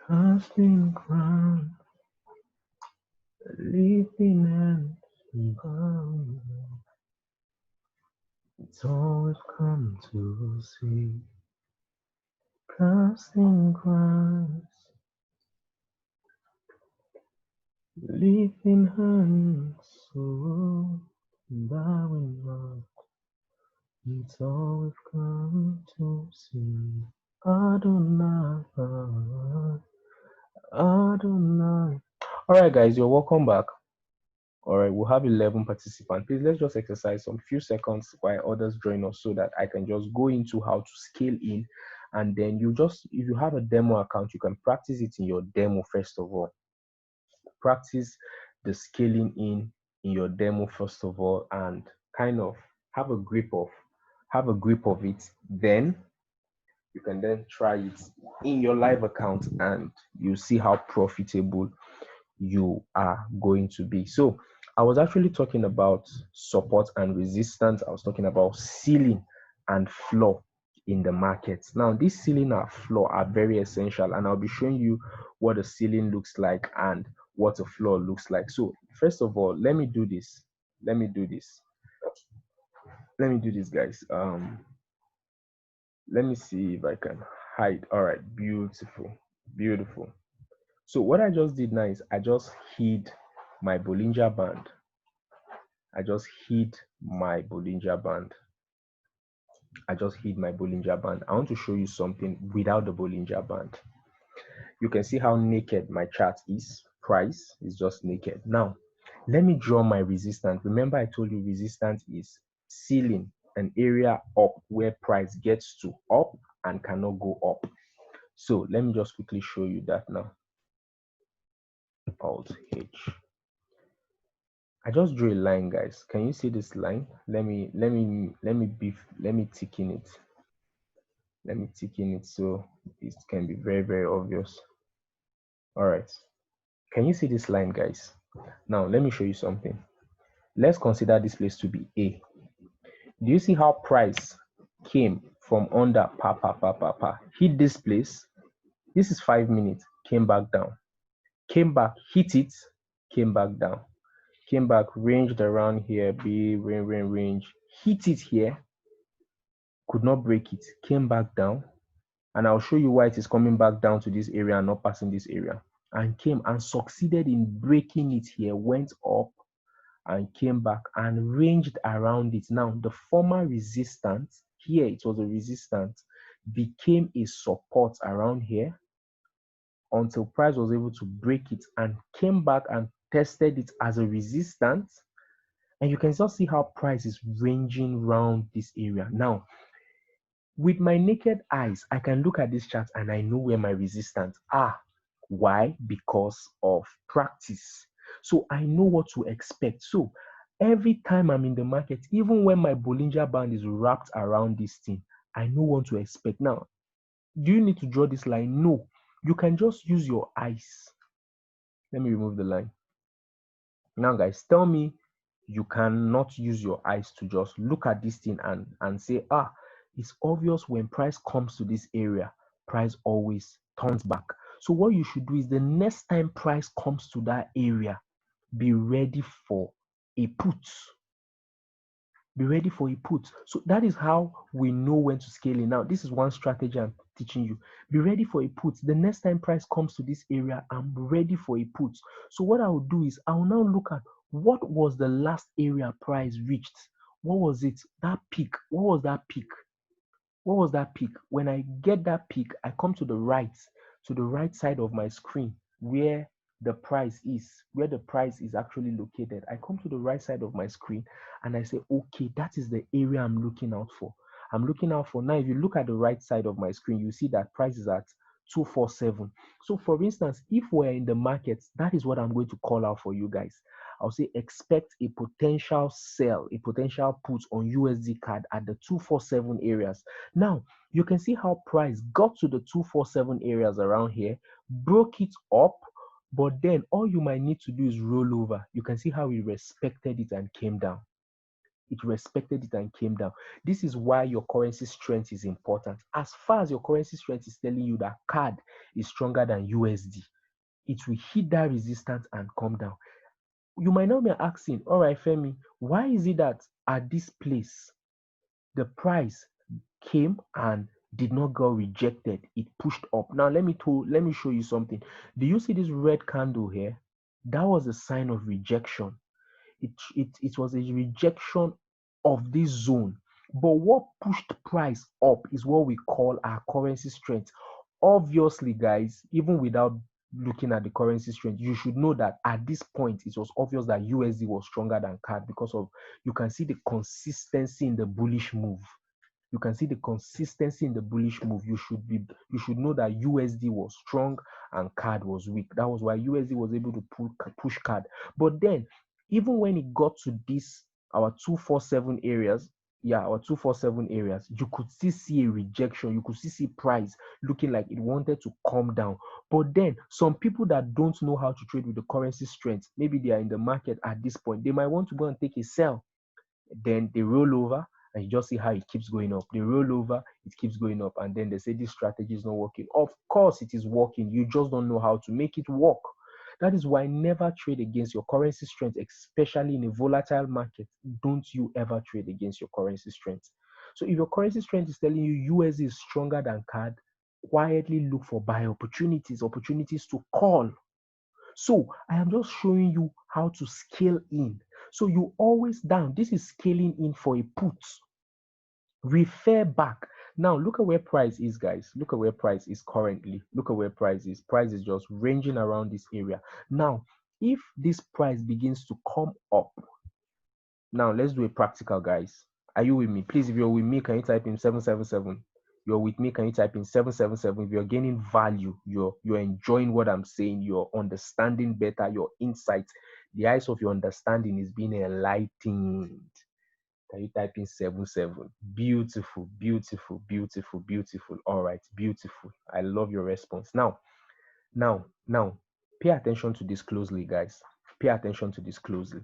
Casting crown, lifting hands, bowing. It's all we've come to see. Casting crowns, lifting hands, so bowing low. It's all we've come to see. Adonai, Adonai. All right, guys, you're welcome back. All right, we'll have 11 participants. Please, let's just exercise some few seconds while others join us so that I can just go into how to scale in. And then you just, if you have a demo account, you can practice it in your demo first of all. Practice the scaling in your demo first of all, and kind of have a grip of it. Then you can then try it in your live account and you see how profitable you are going to be. So I was actually talking about support and resistance. I was talking about ceiling and floor in the market. Now, this ceiling and floor are very essential, and I'll be showing you what a ceiling looks like and what a floor looks like. So first of all, let me do this, guys. Let me see if I can hide. All right, beautiful. So what I just did now is I just hid my Bollinger Band. I just hid my Bollinger Band. I want to show you something without the Bollinger Band. You can see how naked my chart is. Price is just naked. Now, let me draw my resistance. Remember, I told you resistance is ceiling, an area up where price gets to up and cannot go up. So let me just quickly show you that now. Alt H. I just drew a line, guys. Can you see this line? Let me tick in it. Let me tick in it so it can be very, very obvious. All right. Can you see this line, guys? Now let me show you something. Let's consider this place to be A. Do you see how price came from under hit this place? This is 5 minutes, came back down, came back, hit it, came back down, came back, ranged around here, B, range, hit it here, could not break it, came back down, and I'll show you why it is coming back down to this area and not passing this area, and came and succeeded in breaking it here, went up and came back and ranged around it. Now, the former resistance, here it was a resistance, became a support around here until price was able to break it and came back and tested it as a resistance. And you can just see how price is ranging around this area. Now, with my naked eyes, I can look at this chart and I know where my resistance are. Why? Because of practice. So I know what to expect. So every time I'm in the market, even when my Bollinger Band is wrapped around this thing, I know what to expect. Now, do you need to draw this line? No. You can just use your eyes. Let me remove the line. Now, guys, tell me you cannot use your eyes to just look at this thing and say, it's obvious when price comes to this area, price always turns back. So what you should do is the next time price comes to that area, be ready for a put. Be ready for a put. So that is how we know when to scale in. Now, this is one strategy I'm teaching you. Be ready for a put. The next time price comes to this area, I'm ready for a put. So what I will do is I will now look at what was the last area price reached. What was it? That peak. What was that peak? What was that peak? When I get that peak, I come to the right side of my screen where the price is actually located. I come to the right side of my screen and I say, okay, that is the area I'm looking out for. I'm looking out for now. If you look at the right side of my screen, you see that price is at 247. So for instance, if we're in the market, that is what I'm going to call out for you guys. I'll say expect a potential sell, a potential put on USD card at the 247 areas. Now, you can see how price got to the 247 areas around here, broke it up, but then all you might need to do is roll over. You can see how we respected it and came down. it respected it and came down. This is why your currency strength is important. As far as your currency strength is telling you that CAD is stronger than USD, it will hit that resistance and come down. You might not be asking, all right, Femi, why is it that at this place the price came and did not go rejected, it pushed up? Now let me show you something. Do you see this red candle here? That was a sign of rejection. It was a rejection of this zone. But what pushed price up is what we call our currency strength. Obviously, guys, even without looking at the currency strength, you should know that at this point it was obvious that USD was stronger than CAD because of, you can see the consistency in the bullish move. You can see the consistency in the bullish move. You should know that USD was strong and CAD was weak. That was why USD was able to push CAD. But then, even when it got to this, our 247 areas, our 247 areas, you could still see a rejection. You could still see price looking like it wanted to come down. But then some people that don't know how to trade with the currency strength, maybe they are in the market at this point, they might want to go and take a sell. Then they roll over and you just see how it keeps going up. They roll over, it keeps going up, and then they say this strategy is not working. Of course it is working, you just don't know how to make it work. That is why never trade against your currency strength, especially in a volatile market. Don't you ever trade against your currency strength. So if your currency strength is telling you USD is stronger than CAD, quietly look for buy opportunities to call. So I am just showing you how to scale in. So you always down. This is scaling in for a put. Refer back. Now look at where price is, guys. Look at where price is currently. Look at where price is. Price is just ranging around this area. Now, if this price begins to come up, now let's do a practical, guys. Are you with me? Please, if you're with me, can you type in 777? You're with me, can you type in 777? If you're gaining value, you're enjoying what I'm saying, you're understanding better, your insight, the eyes of your understanding is being enlightened. Can you type in 77? Beautiful, beautiful, beautiful, beautiful. All right, beautiful. I love your response. Now, pay attention to this closely, guys. Pay attention to this closely.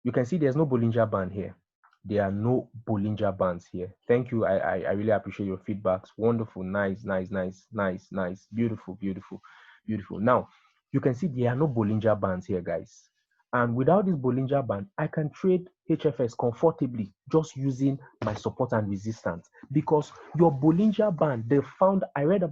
You can see there's no Bollinger Band here. There are no Bollinger Bands here. Thank you. I really appreciate your feedbacks. Wonderful. Nice. Beautiful, beautiful, beautiful. Now, you can see there are no Bollinger Bands here, guys. And without this Bollinger Band, I can trade HFX comfortably just using my support and resistance. Because your Bollinger Band, I read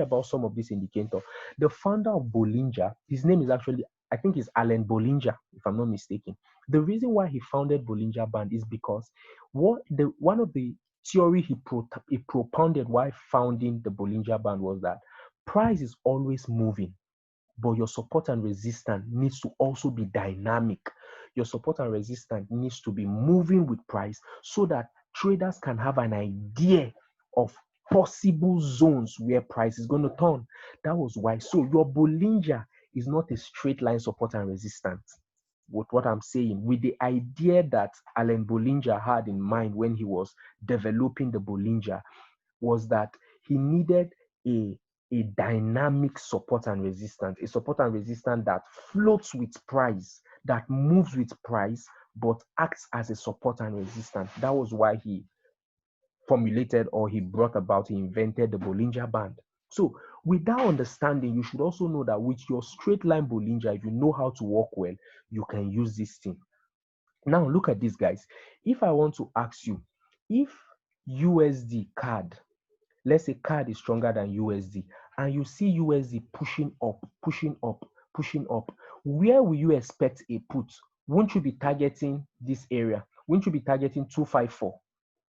about some of this indicator. The founder of Bollinger, his name is actually, I think it's Alan Bollinger, if I'm not mistaken. The reason why he founded Bollinger Band is because one of the theory he propounded while founding the Bollinger Band was that price is always moving, but your support and resistance needs to also be dynamic. Your support and resistance needs to be moving with price so that traders can have an idea of possible zones where price is going to turn. That was why. So your Bollinger is not a straight line support and resistance. With what I'm saying, with the idea that Alan Bollinger had in mind when he was developing the Bollinger, was that he needed a dynamic support and resistance, a support and resistance that floats with price, that moves with price, but acts as a support and resistance. That was why he formulated, or he invented the Bollinger Band. So with that understanding, you should also know that with your straight line Bollinger, if you know how to work well, you can use this thing. Now look at this, guys. If I want to ask you, if USD CAD, let's say CAD is stronger than USD, and you see USD pushing up, where will you expect a put? Won't you be targeting this area? Won't you be targeting 254?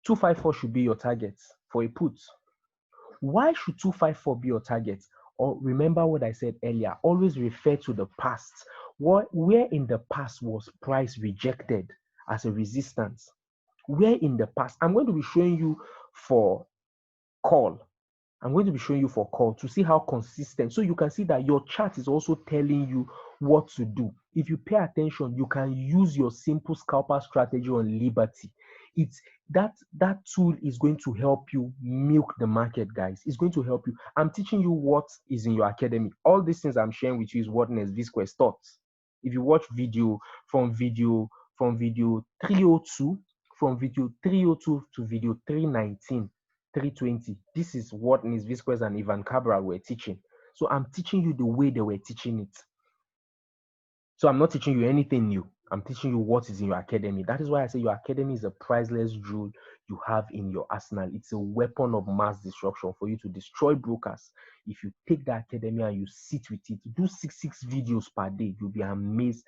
254 should be your target for a put. Why should 254 be your target? Or remember what I said earlier, always refer to the past. Where in the past was price rejected as a resistance? Where in the past? I'm going to be showing you for call. I'm going to be showing you for call to see how consistent. So you can see that your chart is also telling you what to do. If you pay attention, you can use your simple scalper strategy on Liberty. It's that tool is going to help you milk the market, guys. It's going to help you. I'm teaching you what is in your academy. All these things I'm sharing with you is what Vsquares taught. If you watch video from video 302, from video 302 to video 319, 320. This is what Ms. Visquez and Ivan Cabral were teaching. So I'm teaching you the way they were teaching it. So I'm not teaching you anything new. I'm teaching you what is in your academy. That is why I say your academy is a priceless jewel you have in your arsenal. It's a weapon of mass destruction for you to destroy brokers. If you take the academy and you sit with it, do six videos per day, you'll be amazed.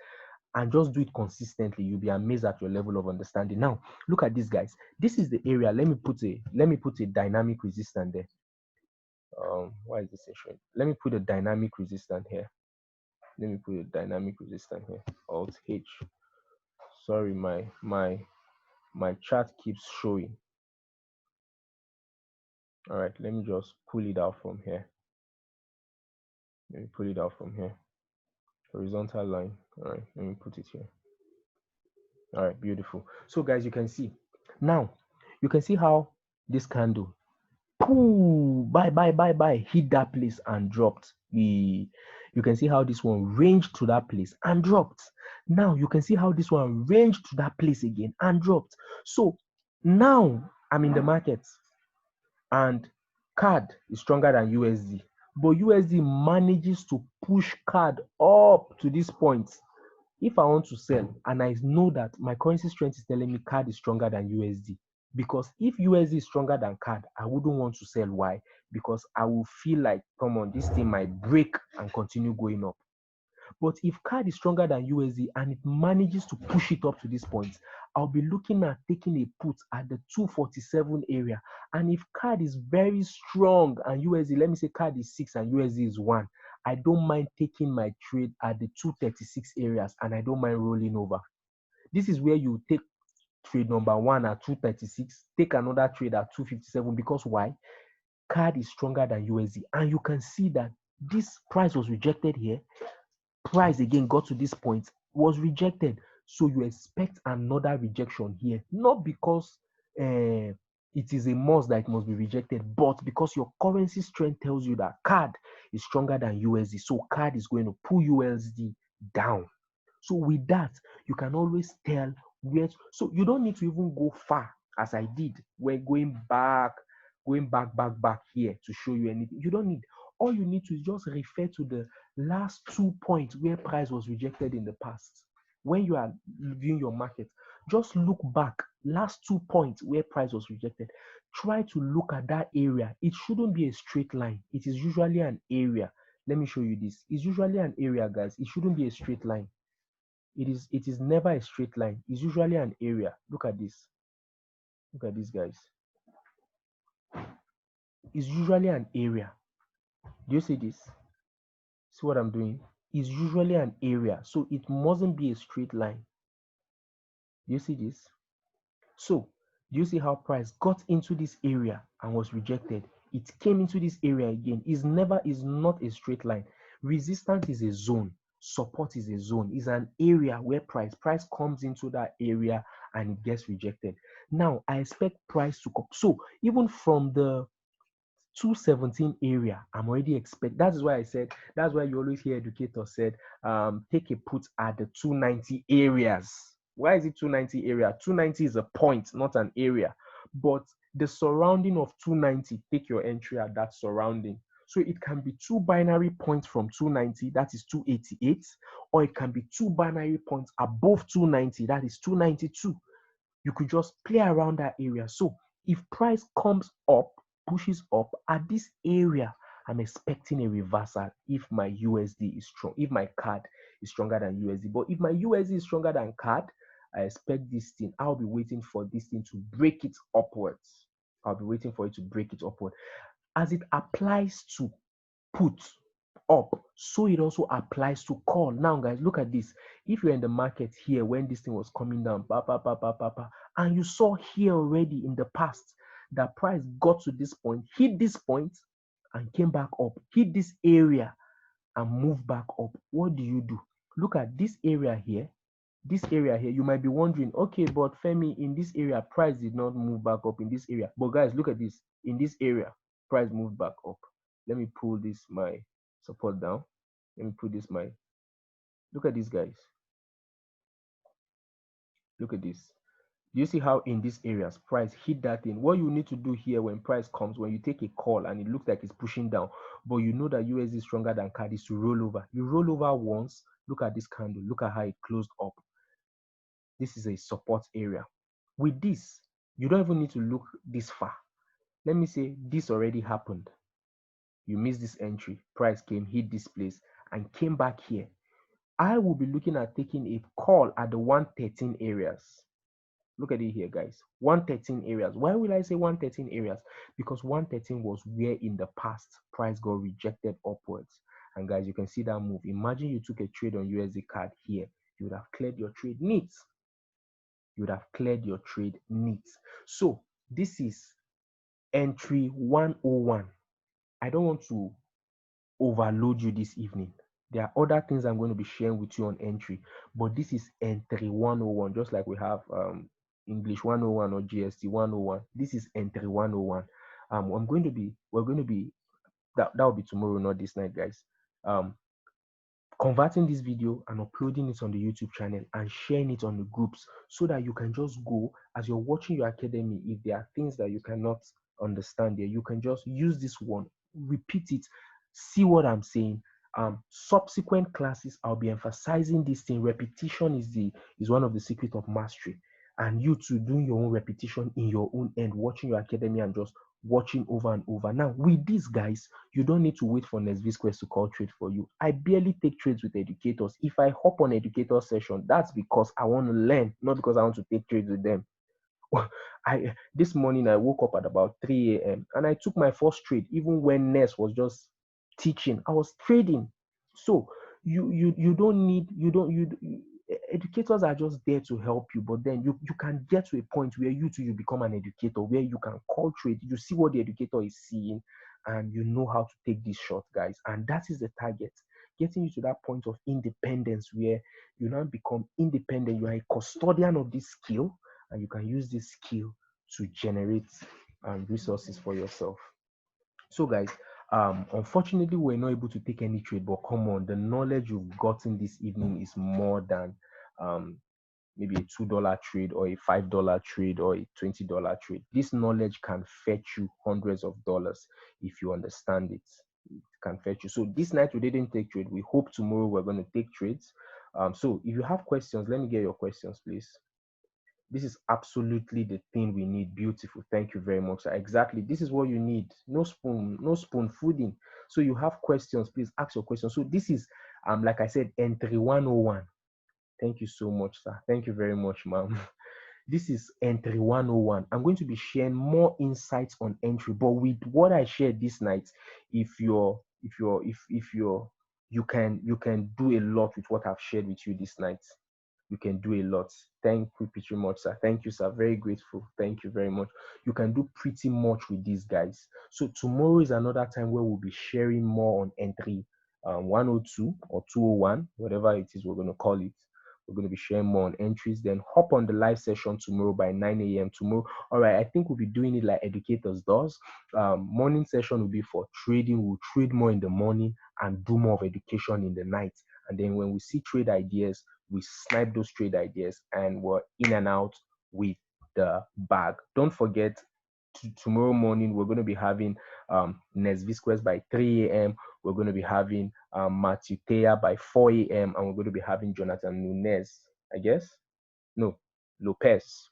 And just do it consistently. You'll be amazed at your level of understanding. Now, look at this, guys. This is the area. Let me put a dynamic resistance there. Why is this showing? Let me put a dynamic resistance here. Let me put a dynamic resistance here. Alt H. Sorry, my chart keeps showing. All right, let me just pull it out from here. Let me pull it out from here. Horizontal line. All right, let me put it here. All right, beautiful. So guys, you can see now, you can see how this candle, buy, hit that place and dropped. You can see how this one ranged to that place and dropped. Now you can see how this one ranged to that place again and dropped. So now I'm in the market and CAD is stronger than USD, but USD manages to push CAD up to this point. If I want to sell and I know that my currency strength is telling me CAD is stronger than USD, because if USD is stronger than CAD, I wouldn't want to sell. Why? Because I will feel like, come on, this thing might break and continue going up. But if CAD is stronger than USD and it manages to push it up to this point, I'll be looking at taking a put at the 247 area. And if CAD is very strong and USD, let me say CAD is 6 and USD is 1, I don't mind taking my trade at the 236 areas and I don't mind rolling over. This is where you take trade number 1 at 236, take another trade at 257, because why? CAD is stronger than USD. And you can see that this price was rejected here. Price again got to this point, was rejected. So you expect another rejection here, not because it is a must that it must be rejected, but because your currency strength tells you that CAD is stronger than USD. So CAD is going to pull USD down. So with that, you can always tell where. So you don't need to even go far, as I did. We're going back here to show you anything. You don't need. All you need to is just refer to the last 2 points where price was rejected in the past. When you are viewing your market, just look back, last 2 points where price was rejected. Try to look at that area. It shouldn't be a straight line. It is usually an area. Let me show you this. It's usually an area, guys. It shouldn't be a straight line. It is never a straight line. It's usually an area. Look at this. Look at this, guys. It's usually an area. Do you see this? See what I'm doing? It's usually an area, so it mustn't be a straight line. Do you see this? So do you see how price got into this area and was rejected? It came into this area again. Is not a straight line. Resistance is a zone. Support is a zone. Is an area where price comes into that area and it gets rejected. Now I expect price to come. So even from the 217 area, I'm already expect. That is why I said, that's why you always hear educators said, take a put at the 290 areas. Why is it 290 area? 290 is a point, not an area. But the surrounding of 290, take your entry at that surrounding. So it can be 2 binary points from 290, that is 288, or it can be 2 binary points above 290, that is 292. You could just play around that area. So if price comes up, pushes up at this area, I'm expecting a reversal if my USD is strong, if my CAD is stronger than USD. But if my USD is stronger than CAD, I expect this thing, I'll be waiting for this thing to break it upwards. I'll be waiting for it to break it upward. As it applies to put up, so it also applies to call. Now guys, look at this. If you're in the market here when this thing was coming down, and you saw here already in the past that price got to this point, hit this point and came back up, hit this area and moved back up, what do? Look at this area here. This area here, you might be wondering, okay, but Femi, in this area price did not move back up in this area. But guys, look at this. In this area price moved back up. Let me pull this my support down. Let me put this my, look at this, guys. Look at this. Do you see how in these areas price hit that thing? What you need to do here when price comes, when you take a call and it looks like it's pushing down, but you know that USD is stronger than CAD, is to roll over. You roll over once. Look at this candle. Look at how it closed up. This is a support area. With this, you don't even need to look this far. Let me say this already happened. You missed this entry. Price came, hit this place, and came back here. I will be looking at taking a call at the 113 areas. Look at it here, guys. 113 areas. Why will I say 113 areas? Because 113 was where in the past price got rejected upwards. And guys, you can see that move. Imagine you took a trade on USD CAD here. You would have cleared your trade neat. You would have cleared your trade neat. So this is entry 101. I don't want to overload you this evening. There are other things I'm going to be sharing with you on entry, but this is entry 101, just like we have English 101 or GST 101. This is entry 101. We're going to be that will be tomorrow, not this night, guys. Converting this video and uploading it on the YouTube channel and sharing it on the groups so that you can just go as you're watching your academy. If there are things that you cannot understand there, you can just use this one, repeat it, see what I'm saying. Subsequent classes, I'll be emphasizing this thing. Repetition is one of the secret of mastery, and you too doing your own repetition in your own end, watching your academy and just watching over and over. Now with these guys, you don't need to wait for next Fxcritique to call trade for you. I barely take trades with educators. If I hop on educator session, that's because I want to learn, not because I want to take trades with them. This morning I woke up at about 3 a.m. and I took my first trade, even when Ness was just teaching. I was trading. So you don't need educators are just there to help you, but then you can get to a point where you become an educator, where you can call trade. You see what the educator is seeing and you know how to take this shot, guys. And that is the target, getting you to that point of independence where you now become independent. You are a custodian of this skill and you can use this skill to generate resources for yourself. So guys, unfortunately we're not able to take any trade, but come on, the knowledge you've gotten this evening is more than maybe a $2 trade or a $5 trade or a $20 trade. This knowledge can fetch you hundreds of dollars if you understand it. It can fetch you. So this night we didn't take trade. We hope tomorrow we're going to take trades. So if you have questions, let me get your questions, please. This is absolutely the thing we need. Beautiful. Thank you very much. Exactly. This is what you need. No spoon feeding. So you have questions, please ask your questions. So this is like I said, entry 101. Thank you so much, sir. Thank you very much, ma'am. This is entry 101. I'm going to be sharing more insights on entry, but with what I shared this night, you can do a lot with what I've shared with you this night. You can do a lot. Thank you pretty much, sir. Thank you, sir. Very grateful. Thank you very much. You can do pretty much with these guys. So tomorrow is another time where we'll be sharing more on entry 102 or 201, whatever it is we're going to call it. We're going to be sharing more on entries. Then hop on the live session tomorrow by 9 a.m. tomorrow. All right, I think we'll be doing it like educators does. Morning session will be for trading. We'll trade more in the morning and do more of education in the night. And then when we see trade ideas, we snipe those trade ideas and we're in and out with the bag. Don't forget, tomorrow morning we're going to be having Nes Visquez by 3 a.m. We're going to be having Matthew Tea by 4 a.m. and we're going to be having Jonathan Nunez, I guess. No, Lopez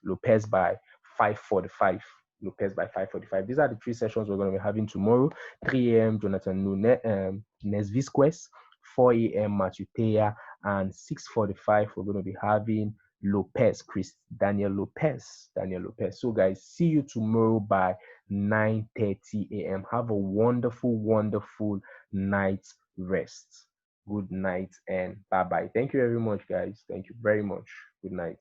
by 5:45. Lopez by 5:45. These are the three sessions we're going to be having tomorrow. 3 a.m. Jonathan Nunez, Nes Visquez, 4 a.m. Matthew Tea, and 6:45 we're going to be having Daniel Lopez. So guys, see you tomorrow by 9:30 a.m. Have a wonderful, wonderful night rest. Good night and bye-bye. Thank you very much, guys. Thank you very much. Good night.